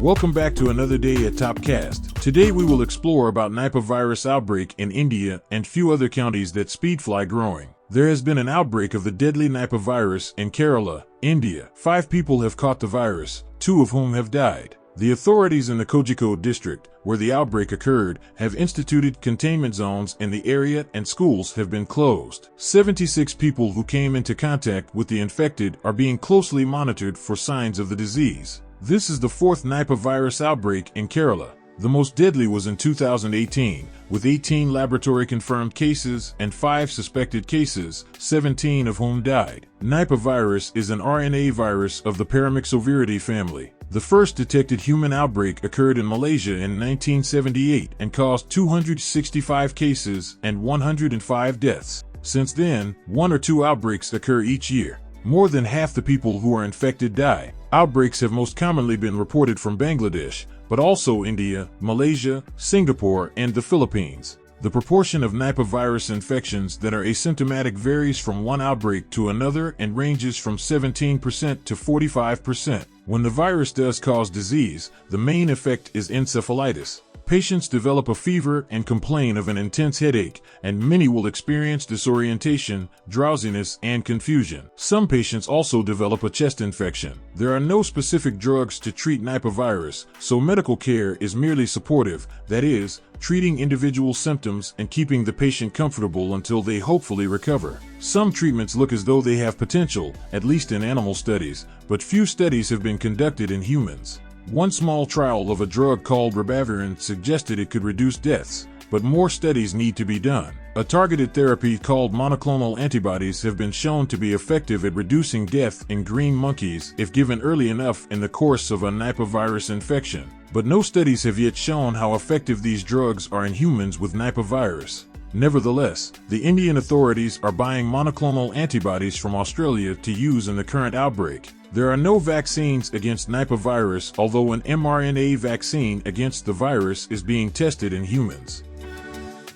Welcome back to another day at Topcast. Today we will explore about Nipah virus outbreak in India and few other counties that speedfly growing. There has been an outbreak of the deadly Nipah virus in Kerala, India. 5 people have caught the virus, 2 of whom have died. The authorities in the Kozhikode district, where the outbreak occurred, have instituted containment zones in the area and schools have been closed. 76 people who came into contact with the infected are being closely monitored for signs of the disease. This is the 4th Nipah virus outbreak in Kerala. The most deadly was in 2018, with 18 laboratory-confirmed cases and 5 suspected cases, 17 of whom died. Nipah virus is an RNA virus of the Paramyxoviridae family. The first detected human outbreak occurred in Malaysia in 1978 and caused 265 cases and 105 deaths. Since then, 1 or 2 outbreaks occur each year. More than half the people who are infected die. Outbreaks have most commonly been reported from Bangladesh, but also India, Malaysia, Singapore, and the Philippines. The proportion of Nipah virus infections that are asymptomatic varies from one outbreak to another and ranges from 17% to 45%. When the virus does cause disease, the main effect is encephalitis. Patients develop a fever and complain of an intense headache, and many will experience disorientation, drowsiness, and confusion. Some patients also develop a chest infection. There are no specific drugs to treat Nipah virus, so medical care is merely supportive, that is, treating individual symptoms and keeping the patient comfortable until they hopefully recover. Some treatments look as though they have potential, at least in animal studies, but few studies have been conducted in humans. One small trial of a drug called ribavirin suggested it could reduce deaths, but more studies need to be done. A targeted therapy called monoclonal antibodies have been shown to be effective at reducing death in green monkeys if given early enough in the course of a Nipah virus infection. But no studies have yet shown how effective these drugs are in humans with Nipah virus. Nevertheless, the Indian authorities are buying monoclonal antibodies from Australia to use in the current outbreak. There are no vaccines against Nipah virus, although an mRNA vaccine against the virus is being tested in humans.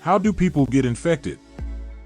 How do people get infected?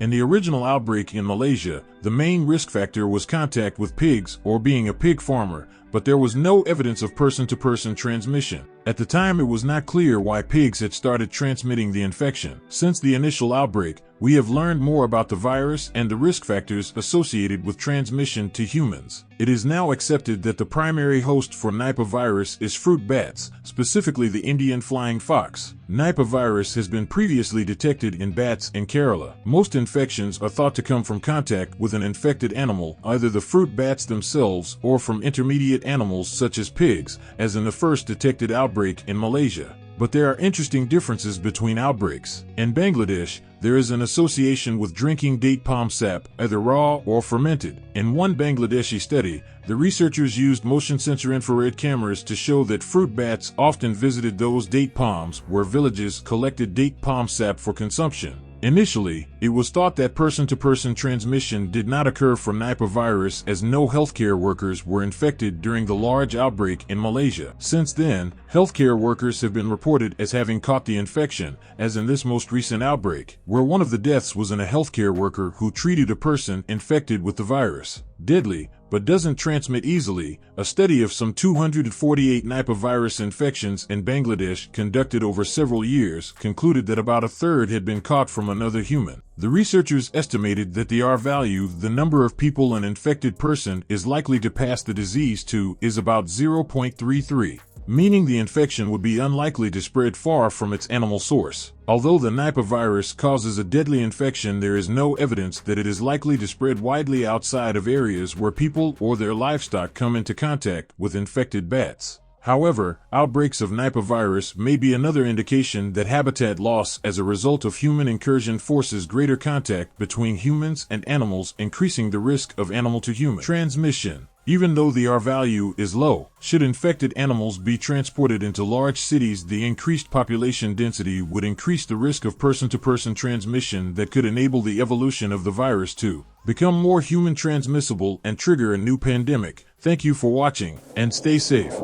In the original outbreak in Malaysia, the main risk factor was contact with pigs or being a pig farmer, but there was no evidence of person-to-person transmission. At the time, it was not clear why pigs had started transmitting the infection. Since the initial outbreak, we have learned more about the virus and the risk factors associated with transmission to humans. It is now accepted that the primary host for Nipah virus is fruit bats, specifically the Indian flying fox. Nipah virus has been previously detected in bats in Kerala. Most infections are thought to come from contact with an infected animal, either the fruit bats themselves or from intermediate animals such as pigs, as in the first detected outbreak in Malaysia. But there are interesting differences between outbreaks. In Bangladesh, there is an association with drinking date palm sap, either raw or fermented. In one Bangladeshi study, the researchers used motion sensor infrared cameras to show that fruit bats often visited those date palms where villages collected date palm sap for consumption. Initially, it was thought that person-to-person transmission did not occur for Nipah virus as no healthcare workers were infected during the large outbreak in Malaysia. Since then, healthcare workers have been reported as having caught the infection, as in this most recent outbreak, where one of the deaths was in a healthcare worker who treated a person infected with the virus. Deadly, but doesn't transmit easily. A study of some 248 Nipah virus infections in Bangladesh conducted over several years concluded that about a third had been caught from another human. The researchers estimated that the R-value, the number of people an infected person is likely to pass the disease to, is about 0.33. Meaning the infection would be unlikely to spread far from its animal source. Although the Nipah virus causes a deadly infection, there is no evidence that it is likely to spread widely outside of areas where people or their livestock come into contact with infected bats. However, outbreaks of Nipah virus may be another indication that habitat loss as a result of human incursion forces greater contact between humans and animals, increasing the risk of animal-to-human transmission. Even though the R-value is low, should infected animals be transported into large cities, the increased population density would increase the risk of person-to-person transmission that could enable the evolution of the virus to become more human transmissible and trigger a new pandemic. Thank you for watching, and stay safe.